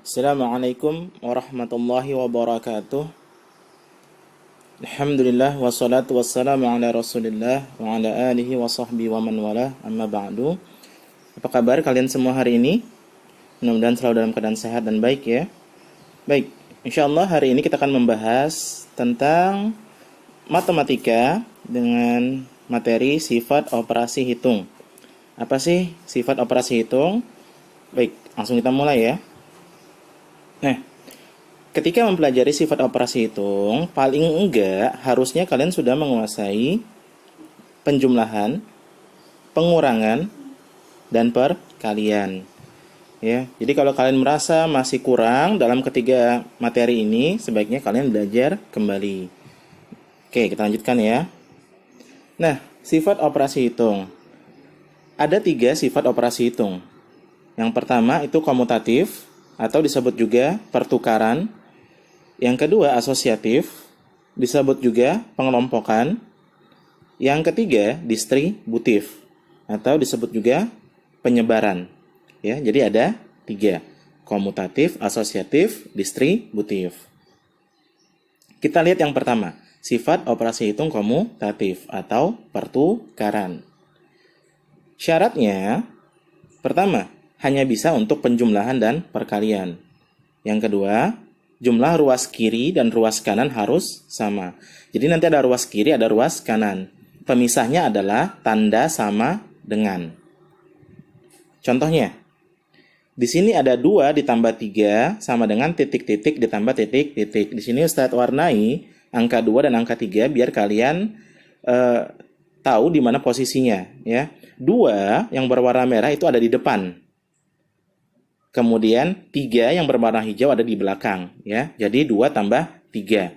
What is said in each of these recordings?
Assalamualaikum warahmatullahi wabarakatuh. Alhamdulillah wassalatu wassalamu ala Rasulillah wa ala alihi wa sahbihi wa man wala amma ba'du. Apa kabar kalian semua hari ini? Mudah-mudahan selalu dalam keadaan sehat dan baik ya. Baik, insyaallah hari ini kita akan membahas tentang matematika dengan materi sifat operasi hitung. Apa sih sifat operasi hitung? Baik, langsung kita mulai ya. Nah, ketika mempelajari sifat operasi hitung, paling enggak harusnya kalian sudah menguasai penjumlahan, pengurangan, dan perkalian. Ya, jadi kalau kalian merasa masih kurang dalam ketiga materi ini, sebaiknya kalian belajar kembali. Oke, kita lanjutkan ya. Nah, sifat operasi hitung. Ada 3 sifat operasi hitung. Yang pertama itu komutatif, atau disebut juga pertukaran. Yang kedua asosiatif, disebut juga pengelompokan. Yang ketiga distributif, atau disebut juga penyebaran. Ya, jadi ada 3, komutatif, asosiatif, distributif. Kita lihat yang pertama, sifat operasi hitung komutatif atau pertukaran. Syaratnya, pertama, hanya bisa untuk penjumlahan dan perkalian. Yang kedua, jumlah ruas kiri dan ruas kanan harus sama. Jadi nanti ada ruas kiri, ada ruas kanan. Pemisahnya adalah tanda sama dengan. Contohnya, di sini ada 2 ditambah 3 sama dengan titik-titik ditambah titik-titik. Di sini Ustadz warnai angka 2 dan angka 3 biar kalian tahu di mana posisinya. Ya. 2 yang berwarna merah itu ada di depan. Kemudian 3 yang berwarna hijau ada di belakang, ya. Jadi 2 tambah 3.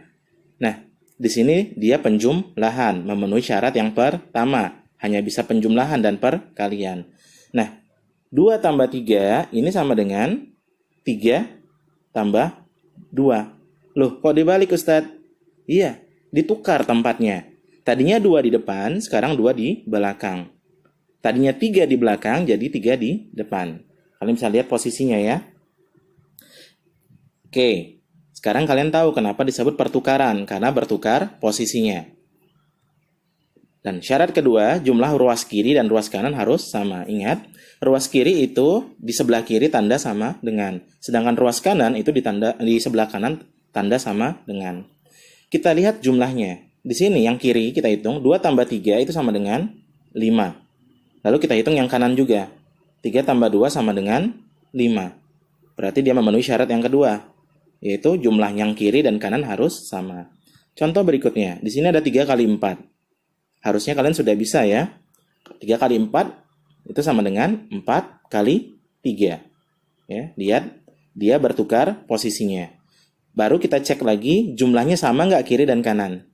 Nah, di sini dia penjumlahan, memenuhi syarat yang pertama, hanya bisa penjumlahan dan perkalian. Nah, 2 tambah 3 ini sama dengan 3 tambah 2. Loh, kok dibalik Ustadz? Iya, ditukar tempatnya. Tadinya 2 di depan, sekarang 2 di belakang. Tadinya 3 di belakang, jadi 3 di depan. Kalian bisa lihat posisinya ya. Oke, sekarang kalian tahu kenapa disebut pertukaran, karena bertukar posisinya. Dan syarat kedua, jumlah ruas kiri dan ruas kanan harus sama. Ingat, ruas kiri itu di sebelah kiri tanda sama dengan. Sedangkan ruas kanan itu di sebelah kanan tanda sama dengan. Kita lihat jumlahnya. Di sini yang kiri kita hitung, 2 tambah 3 itu sama dengan 5. Lalu kita hitung yang kanan juga. 3 tambah 2 sama dengan 5. Berarti dia memenuhi syarat yang kedua, yaitu jumlah yang kiri dan kanan harus sama. Contoh berikutnya, di sini ada 3 kali 4. Harusnya kalian sudah bisa ya. 3 kali 4 itu sama dengan 4 kali 3. Ya, lihat, dia bertukar posisinya. Baru kita cek lagi, jumlahnya sama nggak kiri dan kanan.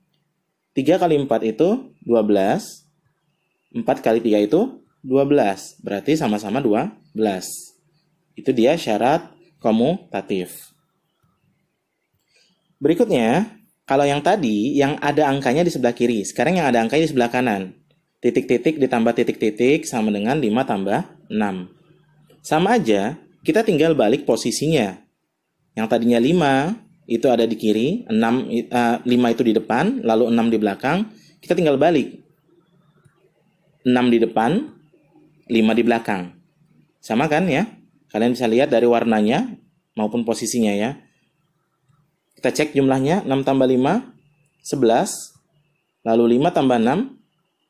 3 kali 4 itu 12. 4 kali 3 itu 12, berarti sama-sama 12. Itu dia syarat komutatif. Berikutnya, kalau yang tadi yang ada angkanya di sebelah kiri, sekarang yang ada angkanya di sebelah kanan. Titik-titik ditambah titik-titik sama dengan 5 tambah 6. Sama aja, kita tinggal balik posisinya. Yang tadinya 5 itu ada di kiri, 5 itu di depan, lalu 6 di belakang, kita tinggal balik. 6 di depan, 5 di belakang. Sama kan ya? Kalian bisa lihat dari warnanya maupun posisinya ya. Kita cek jumlahnya, 6 tambah 5, 11. Lalu 5 tambah 6,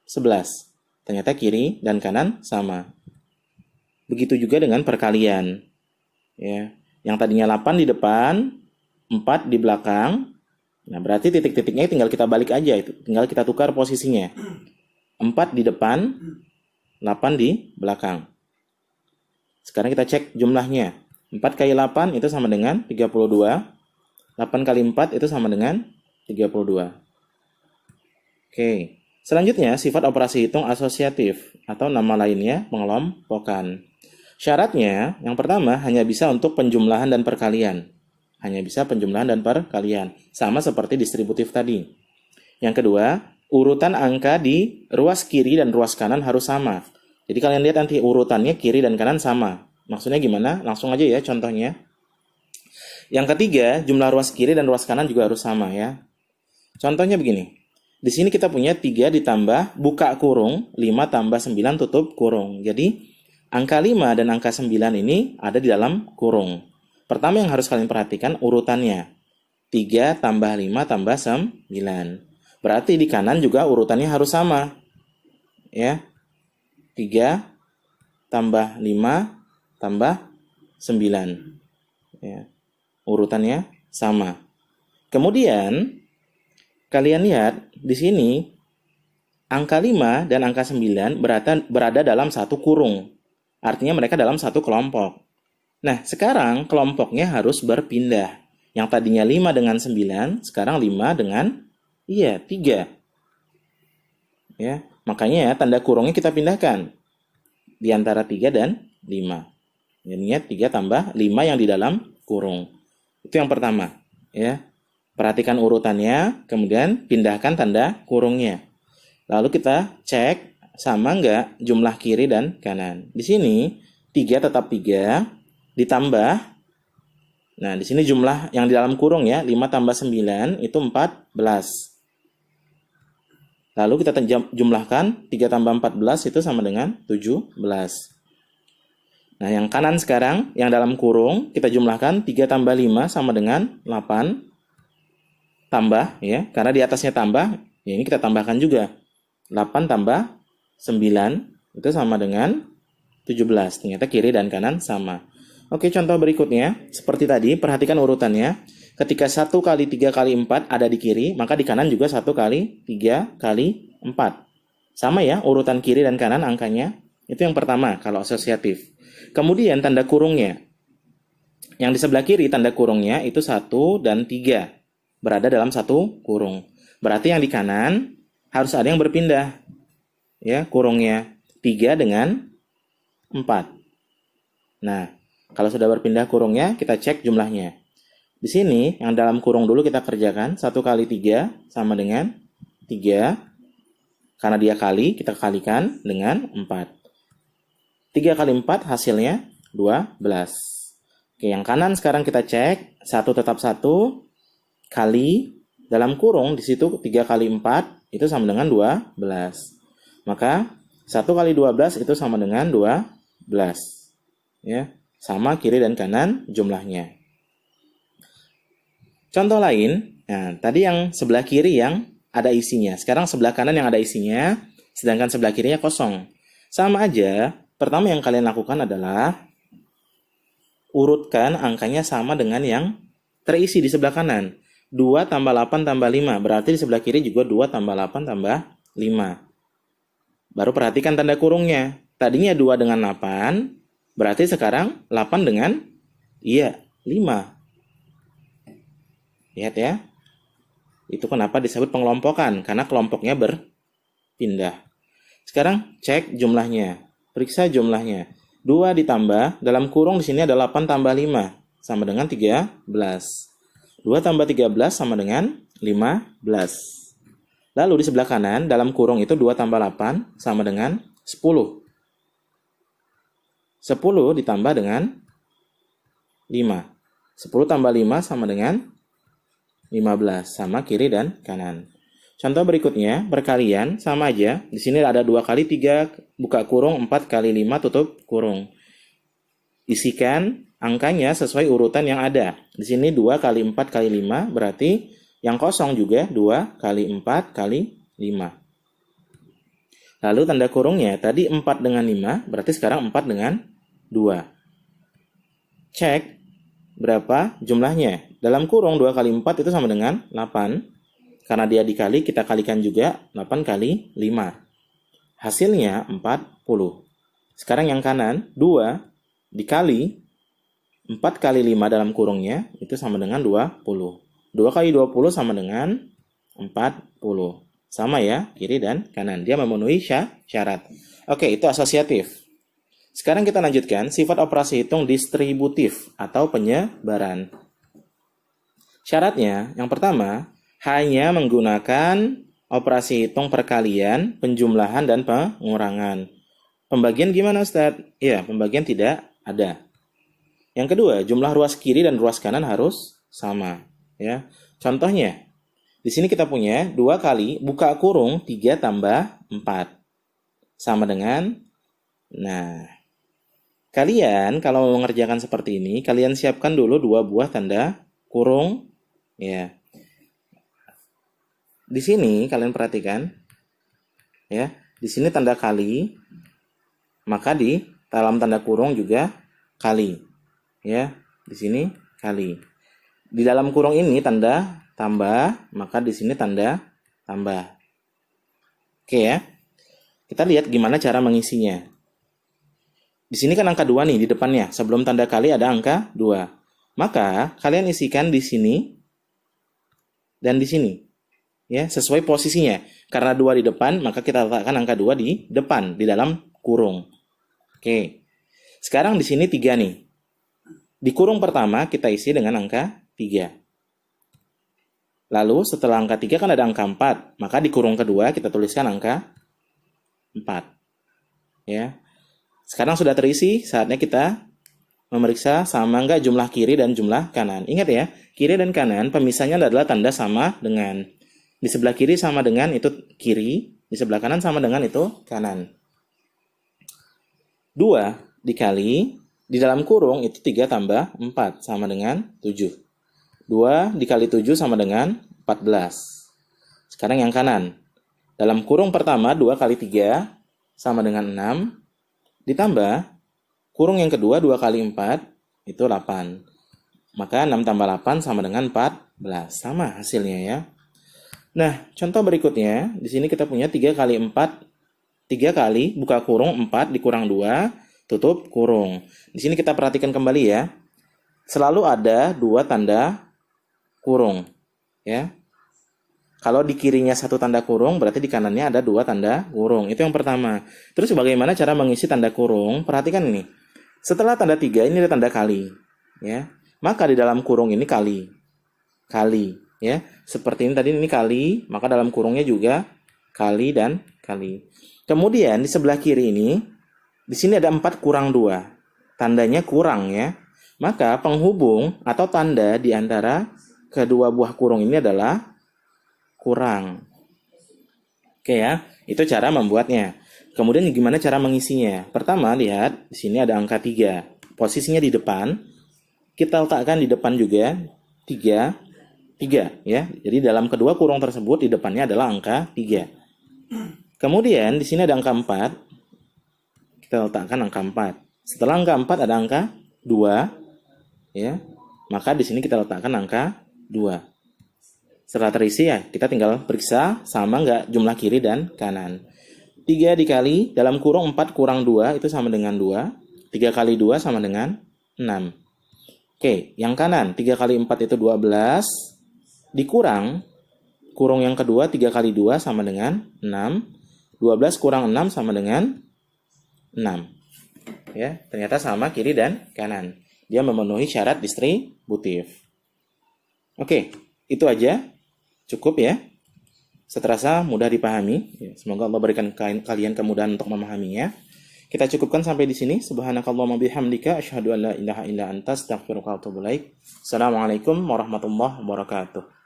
11. Ternyata kiri dan kanan sama. Begitu juga dengan perkalian. Ya. Yang tadinya 8 di depan, 4 di belakang. Nah, berarti titik-titiknya tinggal kita balik aja. Tinggal kita tukar posisinya. 4 di depan, 8 di belakang. Sekarang kita cek jumlahnya. 4 kali 8 itu sama dengan 32. 8 kali 4 itu sama dengan 32. Oke. Selanjutnya, sifat operasi hitung asosiatif atau nama lainnya pengelompokan. Syaratnya, yang pertama hanya bisa untuk penjumlahan dan perkalian. Hanya bisa penjumlahan dan perkalian. Sama seperti distributif tadi. Yang kedua, urutan angka di ruas kiri dan ruas kanan harus sama. Jadi kalian lihat nanti urutannya kiri dan kanan sama. Maksudnya gimana? Langsung aja ya contohnya. Yang ketiga, jumlah ruas kiri dan ruas kanan juga harus sama ya. Contohnya begini. Di sini kita punya 3 ditambah buka kurung, 5 tambah 9 tutup kurung. Jadi, angka 5 dan angka 9 ini ada di dalam kurung. Pertama yang harus kalian perhatikan urutannya. 3 tambah 5 tambah 9. Berarti di kanan juga urutannya harus sama. Ya. 3 tambah 5 tambah 9. Ya. Urutannya sama. Kemudian kalian lihat di sini angka 5 dan angka 9 berada dalam satu kurung. Artinya mereka dalam satu kelompok. Nah, sekarang kelompoknya harus berpindah. Yang tadinya 5 dengan 9, sekarang 5 dengan 3. Ya, makanya ya tanda kurungnya kita pindahkan di antara 3 dan 5. Jadinya 3 tambah 5 yang di dalam kurung. Itu yang pertama, ya. Perhatikan urutannya, kemudian pindahkan tanda kurungnya. Lalu kita cek sama enggak jumlah kiri dan kanan. Di sini 3 tetap 3 ditambah. Nah, di sini jumlah yang di dalam kurung ya, 5 tambah 9 itu 14. Lalu kita jumlahkan 3 tambah 14 itu sama dengan 17. Nah, yang kanan sekarang, yang dalam kurung, kita jumlahkan 3 tambah 5 sama dengan 8. Tambah, ya. Karena di atasnya tambah, ya ini kita tambahkan juga. 8 tambah 9, itu sama dengan 17. Ternyata kiri dan kanan sama. Oke, contoh berikutnya. Seperti tadi, perhatikan urutannya. Ketika 1 kali 3 kali 4 ada di kiri, maka di kanan juga 1 kali 3 kali 4. Sama ya, urutan kiri dan kanan angkanya. Itu yang pertama, kalau asosiatif. Kemudian tanda kurungnya. Yang di sebelah kiri tanda kurungnya itu 1 dan 3. Berada dalam satu kurung. Berarti yang di kanan harus ada yang berpindah. Ya, kurungnya 3 dengan 4. Nah, kalau sudah berpindah kurungnya, kita cek jumlahnya. Di sini, yang dalam kurung dulu kita kerjakan. 1 kali 3 sama dengan 3. Karena dia kali, kita kalikan dengan 4. 3 kali 4 hasilnya 12. Oke, yang kanan sekarang kita cek. 1 tetap 1 kali dalam kurung di situ 3 kali 4 itu sama dengan 12. Maka 1 kali 12 itu sama dengan 12. Ya, sama kiri dan kanan jumlahnya. Contoh lain, nah tadi yang sebelah kiri yang ada isinya. Sekarang sebelah kanan yang ada isinya, sedangkan sebelah kirinya kosong. Sama aja. Pertama yang kalian lakukan adalah urutkan angkanya sama dengan yang terisi di sebelah kanan. 2 tambah 8 tambah 5. Berarti di sebelah kiri juga 2 tambah 8 tambah 5. Baru perhatikan tanda kurungnya. Tadinya 2 dengan 8. Berarti sekarang 8 dengan 5. Lihat ya. Itu kenapa disebut pengelompokan. Karena kelompoknya berpindah. Sekarang cek jumlahnya. Periksa jumlahnya. 2 ditambah, dalam kurung di sini ada 8 tambah 5. Sama dengan 13. 2 tambah 13 sama dengan 15. Lalu di sebelah kanan, dalam kurung itu 2 tambah 8 sama dengan 10. 10 ditambah dengan 5. 10 tambah 5 sama dengan 15. Sama kiri dan kanan. Contoh berikutnya, perkalian sama aja. Di sini ada 2 kali 3 buka kurung, 4 kali 5 tutup kurung. Isikan angkanya sesuai urutan yang ada. Di sini 2 kali 4 kali 5 berarti yang kosong juga 2 kali 4 kali 5. Lalu tanda kurungnya tadi 4 dengan 5 berarti sekarang 4 dengan 2. Cek berapa jumlahnya. Dalam kurung 2 kali 4 itu sama dengan 8. Karena dia dikali, kita kalikan juga 8 kali 5. Hasilnya 40. Sekarang yang kanan, 2 dikali 4 kali 5 dalam kurungnya, itu sama dengan 20. 2 kali 20 sama dengan 40. Sama ya, kiri dan kanan. Dia memenuhi syarat. Oke, itu asosiatif. Sekarang kita lanjutkan, sifat operasi hitung distributif atau penyebaran. Syaratnya, yang pertama, hanya menggunakan operasi hitung perkalian, penjumlahan, dan pengurangan. Pembagian gimana, Ustaz? Ya, pembagian tidak ada. Yang kedua, jumlah ruas kiri dan ruas kanan harus sama. Ya, contohnya, di sini kita punya 2 kali buka kurung 3 tambah 4. Sama dengan, nah, kalian kalau mengerjakan seperti ini, kalian siapkan dulu 2 buah tanda kurung. Ya, di sini kalian perhatikan, ya, di sini tanda kali, maka di dalam tanda kurung juga kali. Ya, di sini kali. Di dalam kurung ini tanda tambah, maka di sini tanda tambah. Oke ya. Kita lihat gimana cara mengisinya. Di sini kan angka 2 nih di depannya. Sebelum tanda kali ada angka 2. Maka kalian isikan di sini dan di sini. Ya, sesuai posisinya. Karena 2 di depan, maka kita letakkan angka 2 di depan, di dalam kurung. Oke. Sekarang di sini 3 nih. Di kurung pertama kita isi dengan angka 3. Lalu setelah angka 3 kan ada angka 4. Maka di kurung kedua kita tuliskan angka 4. Ya. Sekarang sudah terisi, saatnya kita memeriksa sama enggak jumlah kiri dan jumlah kanan. Ingat ya, kiri dan kanan pemisahnya adalah tanda sama dengan. Di sebelah kiri sama dengan itu kiri, di sebelah kanan sama dengan itu kanan. 2 dikali, di dalam kurung itu 3 tambah 4 sama dengan 7. 2 dikali 7 sama dengan 14. Sekarang yang kanan. Dalam kurung pertama 2 kali 3 sama dengan 6. Ditambah kurung yang kedua 2 kali 4 itu 8. Maka 6 tambah 8 sama dengan 14. Sama hasilnya ya. Nah, contoh berikutnya. Di sini kita punya 3 kali 4. 3 kali buka kurung 4 dikurang 2. Tutup kurung. Di sini kita perhatikan kembali ya. Selalu ada 2 tanda kurung, ya. Kalau di kirinya 1 tanda kurung, berarti di kanannya ada 2 tanda kurung. Itu yang pertama. Terus bagaimana cara mengisi tanda kurung? Perhatikan ini. Setelah tanda 3 ini ada tanda kali, ya. Maka di dalam kurung ini kali, ya. Seperti ini tadi ini kali, maka dalam kurungnya juga kali dan kali. Kemudian di sebelah kiri ini, di sini ada 4 kurang 2. Tandanya kurang ya. Maka penghubung atau tanda di antara kedua buah kurung ini adalah kurang. Oke ya, itu cara membuatnya. Kemudian gimana cara mengisinya? Pertama, lihat di sini ada angka 3. Posisinya di depan. Kita letakkan di depan juga 3 ya. Jadi dalam kedua kurung tersebut di depannya adalah angka 3. Kemudian di sini ada angka 4. Kita letakkan angka 4. Setelah angka 4 ada angka 2 ya. Maka di sini kita letakkan angka 2. Setelah terisi ya, kita tinggal periksa sama enggak jumlah kiri dan kanan. 3 dikali dalam kurung 4 kurang 2 itu sama dengan 2. 3 kali 2 sama dengan 6. Oke, yang kanan 3 kali 4 itu 12. Dikurang kurung yang kedua 3 kali 2 sama dengan 6. 12 kurang 6 sama dengan 6. Ya, ternyata sama kiri dan kanan. Dia memenuhi syarat distributif. Oke, itu aja. Cukup ya. Seterasa mudah dipahami. Semoga Allah berikan kalian kemudahan untuk memahaminya. Kita cukupkan sampai di sini. Subhanakallahumma bihamdika asyhadu an la ilaha illa anta astaghfiruka wa atubu ilaik. Assalamualaikum warahmatullahi wabarakatuh.